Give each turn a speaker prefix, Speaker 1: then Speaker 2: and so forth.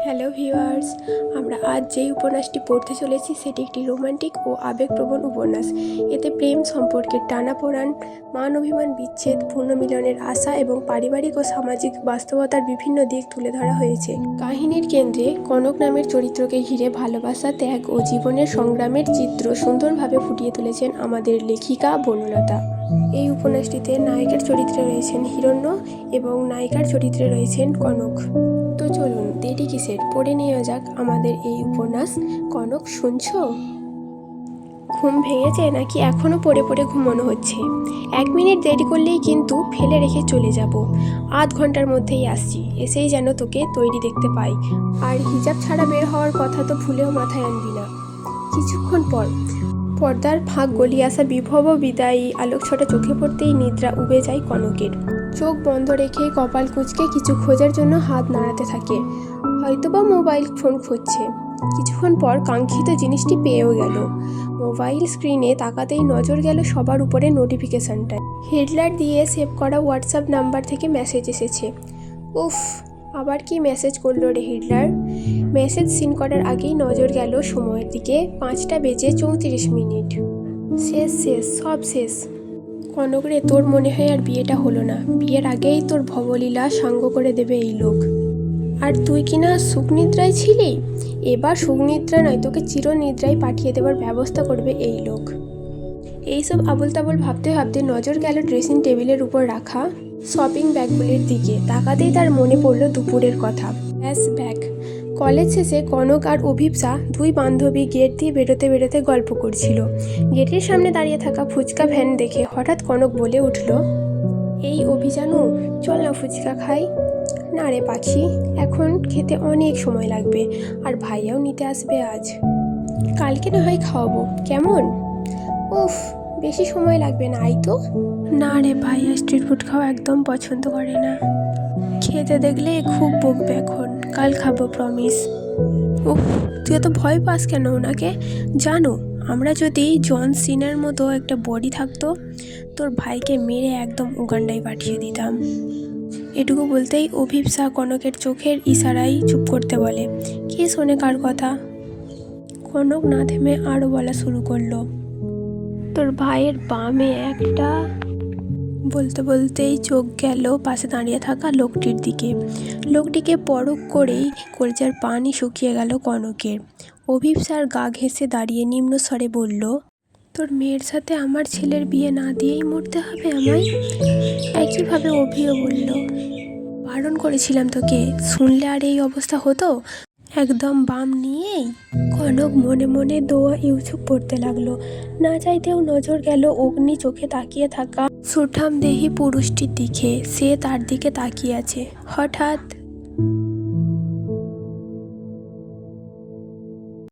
Speaker 1: Hello viewers, আমরা আজ যেই উপন্যাসটি পড়তে চলেছি সেটি একটি রোমান্টিক ও আবেগপ্রবণ উপন্যাস। এতে প্রেম সম্পর্কের টানাপোড়েন, মান অভিমান, বিচ্ছেদ, পুনর্মিলনের আশা এবং পারিবারিক ও সামাজিক বাস্তবতার বিভিন্ন দিক তুলে ধরা হয়েছে। কাহিনীর কেন্দ্রে কনক নামের চরিত্রকে ঘিরে ভালোবাসা, ত্যাগ ও জীবনের সংগ্রামের চিত্র সুন্দরভাবে ফুটিয়ে তুলেছেন আমাদের লেখিকা বনলতা। এই উপন্যাসটিতে নায়কের চরিত্রে রয়েছেন হিরণ্য এবং নায়িকার চরিত্রে রয়েছেন কনক। তো চলুন দেরি কিসের, পড়ে নেওয়া যাক আমাদের এই উপন্যাস। কনক, শুনছো? ঘুম ভেঙেছে নাকি এখনো পড়ে পড়ে ঘুমানো হচ্ছে? 1 মিনিট দেরি করলেই কিন্তু ফেলে রেখে চলে যাব। আধ ঘন্টার মধ্যেই আসছি, এসেই যেন তোকে তৈরি দেখতে পাই। আর হিজাব ছাড়া বের হওয়ার কথা তো ভুলেও মাথায় আনবি না। কিছুক্ষণ পর পর্দার ফাঁক গলিয়ে আসা বিভব বিদায়ী আলোকছটা চোখে পড়তেই নিদ্রা উবে যায় কনকের। চোখ বন্ধ রেখে কপাল কুঁচকে কিছু খোঁজার জন্য হাত নাড়াতে থাকে। হয়তোবা মোবাইল ফোন খুঁজছে। কিছুক্ষণ পর কাঙ্ক্ষিত জিনিসটি পেয়েও গেল। মোবাইল স্ক্রিনে তাকাতেই নজর গেল সবার উপরে নোটিফিকেশনটায়। হেডলাইট দিয়ে সেভ করা হোয়াটসঅ্যাপ নাম্বার থেকে মেসেজ এসেছে। উফ, আবার কি মেসেজ করলো রে হিটলার। মেসেজ সিন করার আগেই নজর গেল সময়ের দিকে। 5টা বেজে 34 মিনিট। শেষ শেষ, সব শেষ। কনক রে, তোর মনে হয় আর বিয়েটা হলো না। বিয়ের আগেই তোর ভবলীলা সাঙ্গ করে দেবে এই লোক। আর তুই কিনা সুখনিদ্রায় ছিলি, এবার সুখনিদ্রা নয়, তোকে চিরনিদ্রায় পাঠিয়ে দেওয়ার ব্যবস্থা করবে এই লোক। এইসব আবল তাবল ভাবতে ভাবতে নজর গেল ড্রেসিং টেবিলের উপর রাখা শপিং ব্যাগগুলির দিকে। তাকাতেই তার মনে পড়ল দুপুরের কথা। ব্যাক কলেজ শেষে কনক আর অভিপ্সা, দুই বান্ধবী, গেট দিয়ে বেরোতে বেরোতে গল্প করছিল। গেটের সামনে দাঁড়িয়ে থাকা ফুচকা ভ্যান দেখে হঠাৎ কনক বলে উঠল, এই অভিজানু, চল না ফুচকা খাই। না রে পাখি, এখন খেতে অনেক সময় লাগবে, আর ভাইয়াও নিতে আসবে আজ। কালকে না হয় খাওয়াবো, কেমন? উফ, বেশি সময় লাগবে না, আই তো। না রে, ভাইয়া স্ট্রিট ফুড খাওয়া একদম পছন্দ করে না। খেতে দেখলে খুব বকবে এখন, কাল খাবো প্রমিস। উফ, তুই এত ভয় পাস কেন ওনাকে? জানো, আমরা যদি জন সিনার মতো একটা বডি থাকতো, তোর ভাইকে মেরে একদম উগান্ডায় পাঠিয়ে দিতাম। এটুকু বলতেই অভিপ্সা কনকের চোখের ইশারায় চুপ করতে বলে। কে শোনে কার কথা? কনক না থেমে আরও বলা শুরু করলো, তোর ভাইয়ের বামে একটা। বলতে বলতেই চোখ গেল পাশে দাঁড়িয়ে থাকা লোকটির দিকে। লোকটিকে পরখ করেই কলজার পানি শুকিয়ে গেল কনকের। অভিপ্সার গা ঘেঁষে দাঁড়িয়ে নিম্ন স্বরে বলল, তোর মেয়ের সাথে আমার ছেলের বিয়ে না দিয়েই মরতে হবে আমায়? একইভাবে অভিও বলল, বারণ করেছিলাম তোকে, শুনলে আর এই অবস্থা হতো? একদম বাম নিয়েই। কনক মনে মনে দোয়া ইউসুফ পড়তে লাগলো। না চাইতেও নজর গেল অগ্নি চোখে তাকিয়ে থাকা সুঠাম দেহি পুরুষটির দিকে। সে তার দিকে তাকিয়ে আছে। হঠাৎ